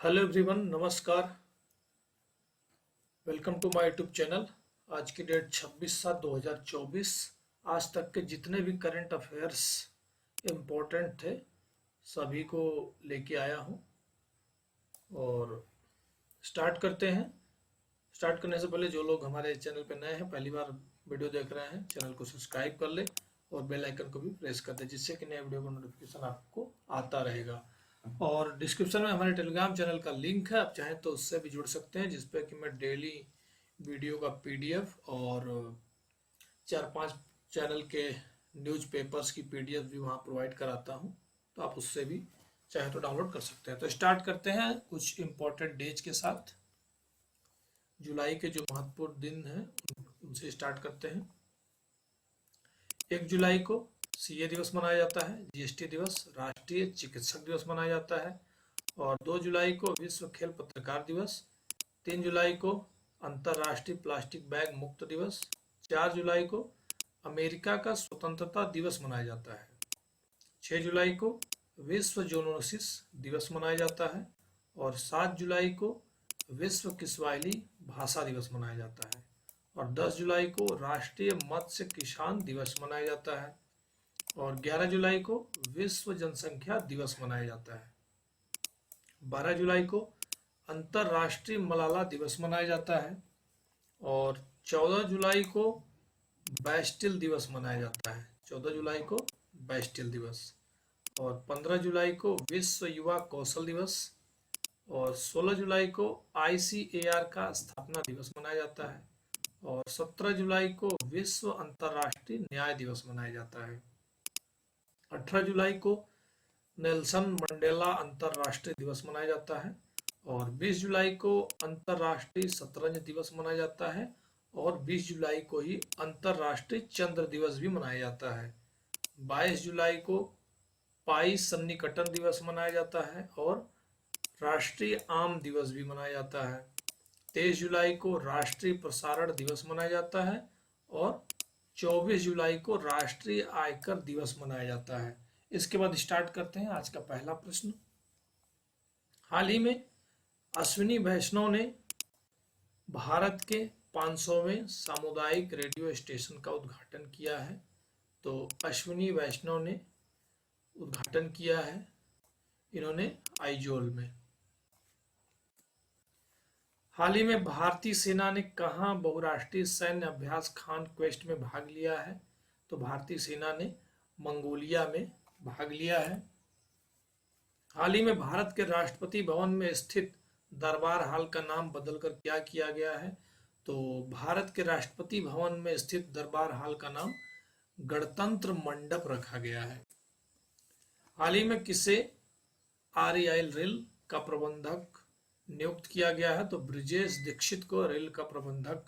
Hello everyone, नमस्कार। Welcome to my YouTube channel. आज की डेट 26/7/2024। आज तक के जितने भी करंट अफेयर्स इम्पोर्टेंट थे सभी को लेके आया हूँ और स्टार्ट करते हैं। स्टार्ट करने से पहले जो लोग हमारे चैनल पे नए हैं, पहली बार वीडियो देख रहे हैं, चैनल को सब्सक्राइब कर ले और बेल आइकन को भी प्रेस कर दे, जिससे कि नए वीडियो का नोटिफिकेशन आपको आता रहेगा। और डिस्क्रिप्शन में हमारे टेलीग्राम चैनल का लिंक है, आप चाहें तो उससे भी जुड़ सकते हैं, जिसपे कि मैं डेली वीडियो का पीडीएफ और 4-5 चैनल के न्यूज़पेपर्स की पीडीएफ भी वहाँ प्रोवाइड कराता हूँ, तो आप उससे भी चाहे तो डाउनलोड कर सकते हैं। तो स्टार्ट करते हैं कुछ इम्पोर्टेंट डेज के साथ। जुलाई के जो महत्वपूर्ण दिन हैं उनसे स्टार्ट करते हैं। 1 जुलाई को सीए दिवस मनाया जाता है, जीएसटी दिवस, राष्ट्रीय चिकित्सक दिवस मनाया जाता है। और 2 जुलाई को विश्व खेल पत्रकार दिवस। 3 जुलाई को अंतर्राष्ट्रीय प्लास्टिक बैग मुक्त दिवस। 4 जुलाई को अमेरिका का स्वतंत्रता दिवस मनाया जाता है। 6 जुलाई को विश्व जूनोसिस दिवस मनाया जाता है। और 7 जुलाई को विश्व किस्वाहिली भाषा दिवस मनाया जाता है। और 10 जुलाई को राष्ट्रीय मत्स्य किसान दिवस मनाया जाता है। और 11 जुलाई को विश्व जनसंख्या दिवस मनाया जाता है। 12 जुलाई को अंतर्राष्ट्रीय मलाला दिवस मनाया जाता है। और 14 जुलाई को बैस्टिल दिवस मनाया जाता है। 14 जुलाई को बैस्टिल दिवस। और 15 जुलाई को विश्व युवा कौशल दिवस। और 16 जुलाई को आईसीएआर का स्थापना दिवस मनाया जाता है। और 17 जुलाई को विश्व अंतर्राष्ट्रीय न्याय दिवस मनाया जाता है। 18 जुलाई को नेल्सन मंडेला अंतर्राष्ट्रीय दिवस मनाया जाता है। और 20 जुलाई को अंतर्राष्ट्रीय शतरंज दिवस मनाया जाता है। और 20 जुलाई को ही अंतर्राष्ट्रीय चंद्र दिवस भी मनाया जाता है। 22 जुलाई को पाई सन्निकटन दिवस मनाया जाता है और राष्ट्रीय आम दिवस भी मनाया जाता है। 23 जुलाई को राष्ट्रीय प्रसारण दिवस मनाया जाता है। और 24 जुलाई को राष्ट्रीय आयकर दिवस मनाया जाता है। इसके बाद स्टार्ट करते हैं आज का पहला प्रश्न। हाल ही में अश्विनी वैष्णव ने भारत के 500वें सामुदायिक रेडियो स्टेशन का उद्घाटन किया है। तो अश्विनी वैष्णव ने उद्घाटन किया है इन्होंने आइजोल में। हाल ही में भारतीय सेना ने कहां बहुराष्ट्रीय सैन्य अभ्यास खान क्वेस्ट में भाग लिया है? तो भारतीय सेना ने मंगोलिया में भाग लिया है। हाल ही में भारत के राष्ट्रपति भवन में स्थित दरबार हाल का नाम बदलकर क्या किया गया है? तो भारत के राष्ट्रपति भवन में स्थित दरबार हाल का नाम गणतंत्र मंडप रखा गया है। हाल ही में किसे आरईआई रेल का प्रबंधक नियुक्त किया गया है? तो ब्रिजेश दीक्षित को रेल का प्रबंधक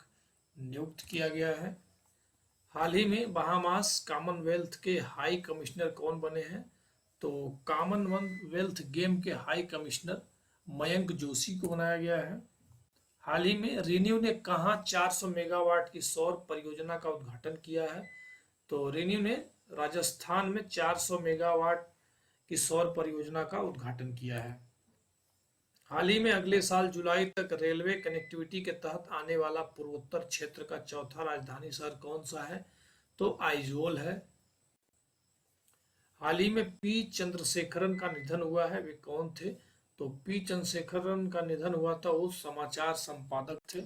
नियुक्त किया गया है। हाल ही में बहामास कॉमनवेल्थ के हाई कमिश्नर कौन बने हैं? तो कॉमनवेल्थ गेम के हाई कमिश्नर मयंक जोशी को बनाया गया है। हाल ही में रिन्यू ने कहां 400 मेगावाट की सौर परियोजना का उद्घाटन किया है? तो रिन्यू ने राजस्थान में 400 मेगावाट की सौर परियोजना का उद्घाटन किया है। हाल ही में अगले साल जुलाई तक रेलवे कनेक्टिविटी के तहत आने वाला पूर्वोत्तर क्षेत्र का चौथा राजधानी शहर कौन सा है? तो आइजोल है। हाल ही में पी चंद्रशेखरन का निधन हुआ है, वे कौन थे? तो पी चंद्रशेखरन का निधन हुआ था, वो समाचार संपादक थे।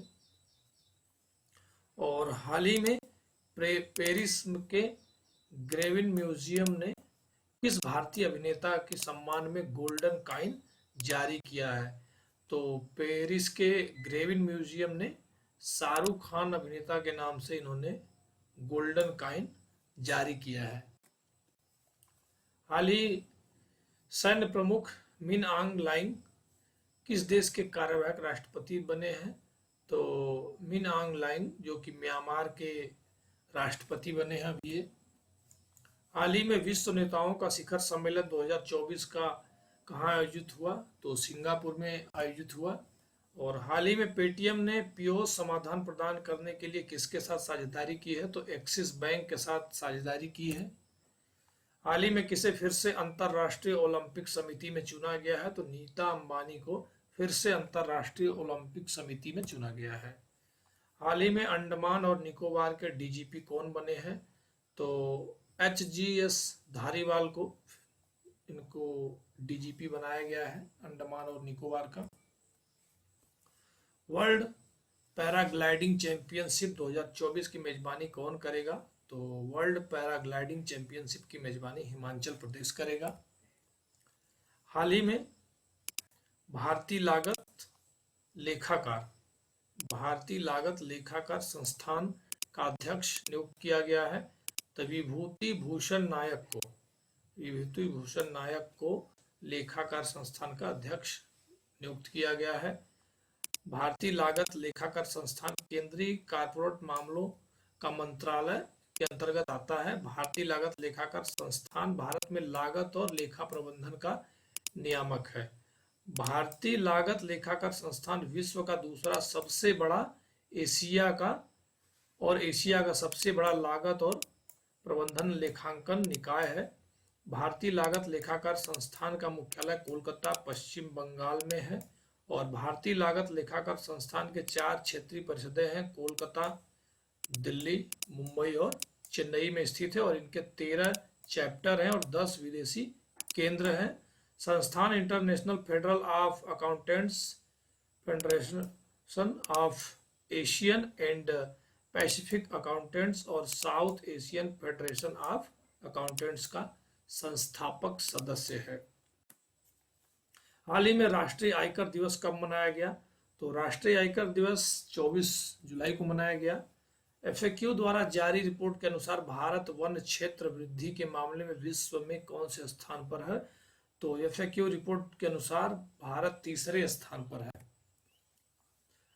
और हाल ही में पेरिस के ग्रेविन म्यूजियम ने किस भारतीय अभिनेता के सम्मान में गोल्डन कॉइन जारी किया है? तो पेरिस के ग्रेविन म्यूजियम ने शाहरुख खान अभिनेता के नाम से इन्होंने गोल्डन कॉइन जारी किया है। हाल ही सैन्य प्रमुख मिन आंग लाइंग किस देश के कार्यवाहक राष्ट्रपति बने हैं? तो मिन आंग लाइंग जो कि म्यांमार के राष्ट्रपति बने हैं अभी ये। हाल ही में विश्व नेताओं का शिखर सम्मेलन 2024 का कहाँ आयोजित हुआ? तो सिंगापुर में आयोजित हुआ। और हाल ही में पेटीएम ने पीओएस समाधान प्रदान करने के लिए किसके साथ साझेदारी की है? तो एक्सिस बैंक के साथ साझेदारी की है। हाल ही में किसे फिर से अंतरराष्ट्रीय ओलंपिक समिति में चुना गया है? तो नीता अंबानी को फिर से अंतर्राष्ट्रीय ओलंपिक समिति में चुना गया है। हाल ही में अंडमान और निकोबार के डीजीपी कौन बने हैं? तो HGS धारीवाल को इनको डीजीपी बनाया गया है अंडमान और निकोबार का। वर्ल्ड पैराग्लाइडिंग चैंपियनशिप 2024 की मेजबानी कौन करेगा? तो वर्ल्ड पैराग्लाइडिंग चैंपियनशिप की मेजबानी हिमाचल प्रदेश करेगा। हाल ही में भारतीय लागत लेखाकार संस्थान का अध्यक्ष नियुक्त किया गया है। तो विभूति भूषण नायक को लेखाकार संस्थान का अध्यक्ष नियुक्त किया गया है। भारतीय लागत लेखाकार संस्थान केंद्रीय कॉर्पोरेट मामलों का मंत्रालय के अंतर्गत आता है। भारतीय लागत लेखाकार संस्थान भारत में लागत और लेखा प्रबंधन का नियामक है। भारतीय लागत लेखाकार संस्थान विश्व का दूसरा सबसे बड़ा एशिया का सबसे बड़ा लागत और प्रबंधन लेखांकन निकाय है। भारतीय लागत लेखाकार संस्थान का मुख्यालय कोलकाता पश्चिम बंगाल में है। और भारतीय लागत लेखाकार संस्थान के 4 क्षेत्रीय परिषदें हैं, कोलकाता, दिल्ली, मुंबई और चेन्नई में स्थित है। और इनके 13 चैप्टर हैं और 10 विदेशी केंद्र हैं। संस्थान International Federal of Accountants, Federation of Asian and Pacific Accountants और South Asian Federation of Accountants का संस्थापक सदस्य है। हाल ही में राष्ट्रीय आयकर दिवस कब मनाया गया? तो राष्ट्रीय आयकर दिवस 24 जुलाई को मनाया गया। FAQ द्वारा जारी रिपोर्ट के अनुसार भारत वन क्षेत्र वृद्धि के मामले में विश्व में कौन से स्थान पर है? तो FAQ रिपोर्ट के अनुसार भारत 3रे स्थान पर है।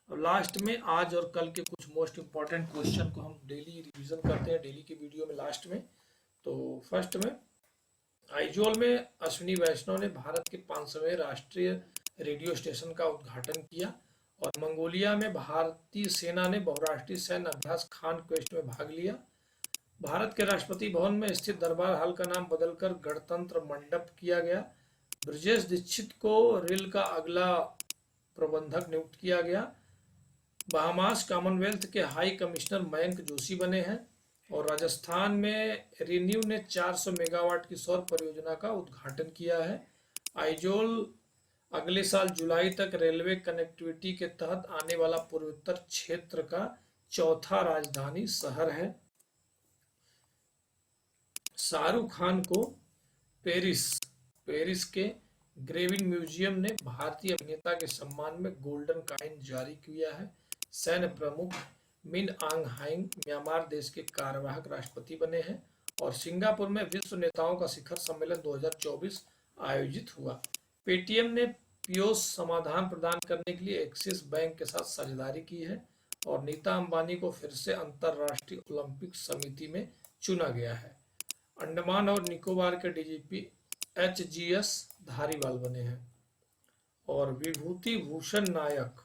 अब लास्ट में आज और कल के कुछ मोस्ट इंपॉर्टेंट क्वेश्चन को हम डेली रिवीजन करते हैं डेली की वीडियो में लास्ट में। तो फर्स्ट में आइजोल में अश्विनी वैष्णव ने भारत के 500वें राष्ट्रीय रेडियो स्टेशन का उद्घाटन किया। और मंगोलिया में भारतीय सेना ने बहुराष्ट्रीय सैन्य अभ्यास खान क्वेस्ट में भाग लिया। भारत के राष्ट्रपति भवन में स्थित दरबार हॉल का नाम बदलकर गणतंत्र मंडप किया गया। ब्रजेश दीक्षित को रेल का अगला प्रबंधक नियुक्त किया गया। बहामास कॉमनवेल्थ के हाई कमिश्नर मयंक जोशी बने हैं। और राजस्थान में रिन्यू ने 400 मेगावाट की सौर परियोजना का उद्घाटन किया है। आइजोल अगले साल जुलाई तक रेलवे कनेक्टिविटी के तहत आने वाला पूर्वोत्तर क्षेत्र का चौथा राजधानी शहर है। शाहरुख खान को पेरिस के ग्रेविन म्यूजियम ने भारतीय अभिनेता के सम्मान में गोल्डन कॉइन जारी किया है। सैन्य प्रमुख मिन आंग हाइंग म्यांमार देश के कार्यवाहक राष्ट्रपति बने हैं। और सिंगापुर में विश्व नेताओं का शिखर सम्मेलन 2024 आयोजित हुआ। पेटीएम ने पीओएस समाधान प्रदान करने के लिए एक्सिस बैंक के साथ साझेदारी की है। और नीता अंबानी को फिर से अंतर्राष्ट्रीय ओलंपिक समिति में चुना गया है। अंडमान और निकोबार के डीजीपी HGS धारीवाल बने हैं। और विभूति भूषण नायक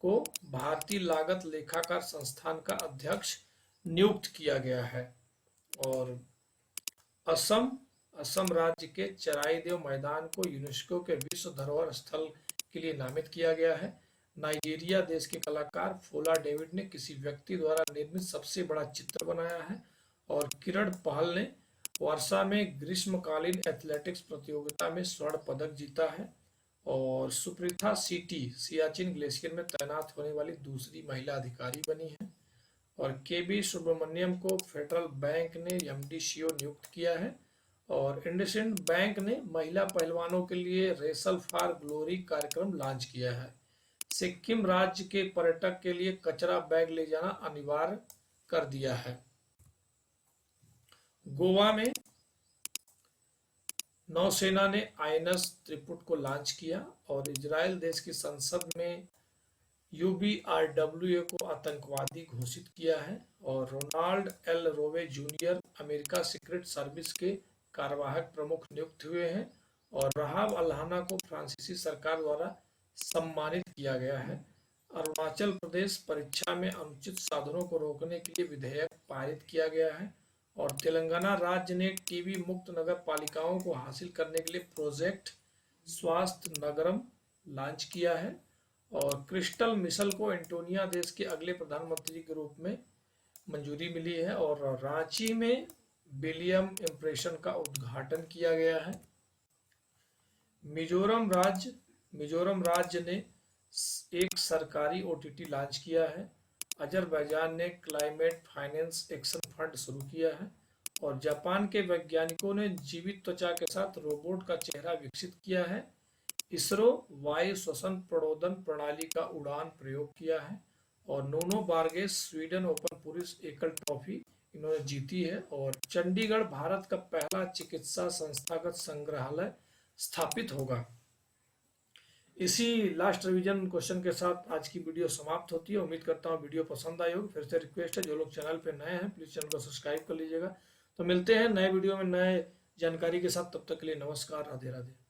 को भारतीय लागत लेखाकार संस्थान का अध्यक्ष नियुक्त किया गया है। और असम राज्य के चराईदेव मैदान को यूनेस्को के विश्व धरोहर स्थल के लिए नामित किया गया है। नाइजीरिया देश के कलाकार फोला डेविड ने किसी व्यक्ति द्वारा निर्मित सबसे बड़ा चित्र बनाया है। और किरण पहल ने वर्षा में ग्रीष्मकालीन एथलेटिक्स प्रतियोगिता में स्वर्ण पदक जीता है। और सुप्रीता सीटी सियाचिन ग्लेशियर में तैनात होने वाली दूसरी महिला अधिकारी बनी है। और KB सुब्रमण्यम को फेडरल बैंक ने MD CO नियुक्त किया है। और इंडसइंड बैंक ने महिला पहलवानों के लिए रेसल फॉर ग्लोरी कार्यक्रम लॉन्च किया है। सिक्किम राज्य के पर्यटक के लिए कचरा बैग ले जाना अनिवार्य कर दिया है। गोवा में नौसेना ने INS त्रिपुट को लॉन्च किया। और इजराइल देश की संसद में UBRWA को आतंकवादी घोषित किया है। और रोनाल्ड एल रोवे जूनियर अमेरिका सीक्रेट सर्विस के कार्यवाहक प्रमुख नियुक्त हुए हैं। और रहाब अल्हाना को फ्रांसीसी सरकार द्वारा सम्मानित किया गया है। अरुणाचल प्रदेश परीक्षा में अनुचित साधनों को रोकने के लिए विधेयक पारित किया गया है। और तेलंगाना राज्य ने टीबी मुक्त नगर पालिकाओं को हासिल करने के लिए प्रोजेक्ट स्वास्थ्य नगरम लॉन्च किया है और क्रिस्टल मिसल को एंटोनिया देश के अगले प्रधानमंत्री के रूप में मंजूरी मिली है और रांची में विलियम इम्प्रेशन का उद्घाटन किया गया है। मिजोरम राज्य ने एक सरकारी ओटीटी लॉन्च किया है। अजरबैजान ने क्लाइमेट फाइनेंस एक्शन फंड शुरू किया है और जापान के वैज्ञानिकों ने जीवित त्वचा के साथ रोबोट का चेहरा विकसित किया है। इसरो वायु श्वसन प्रणोदन प्रणाली का उड़ान प्रयोग किया है और नूनो बारगेस स्वीडन ओपन पुरुष एकल ट्रॉफी इन्होंने जीती है और चंडीगढ़ भारत का पहला चिकित्सा संस्थागत संग्रहालय स्थापित होगा। इसी लास्ट रिवीजन क्वेश्चन के साथ आज की वीडियो समाप्त होती है। उम्मीद करता हूँ वीडियो पसंद आई होगी। फिर से रिक्वेस्ट है, जो लोग चैनल पे नए हैं प्लीज चैनल को सब्सक्राइब कर लीजिएगा। तो मिलते हैं नए वीडियो में नए जानकारी के साथ, तब तक के लिए नमस्कार, राधे राधे।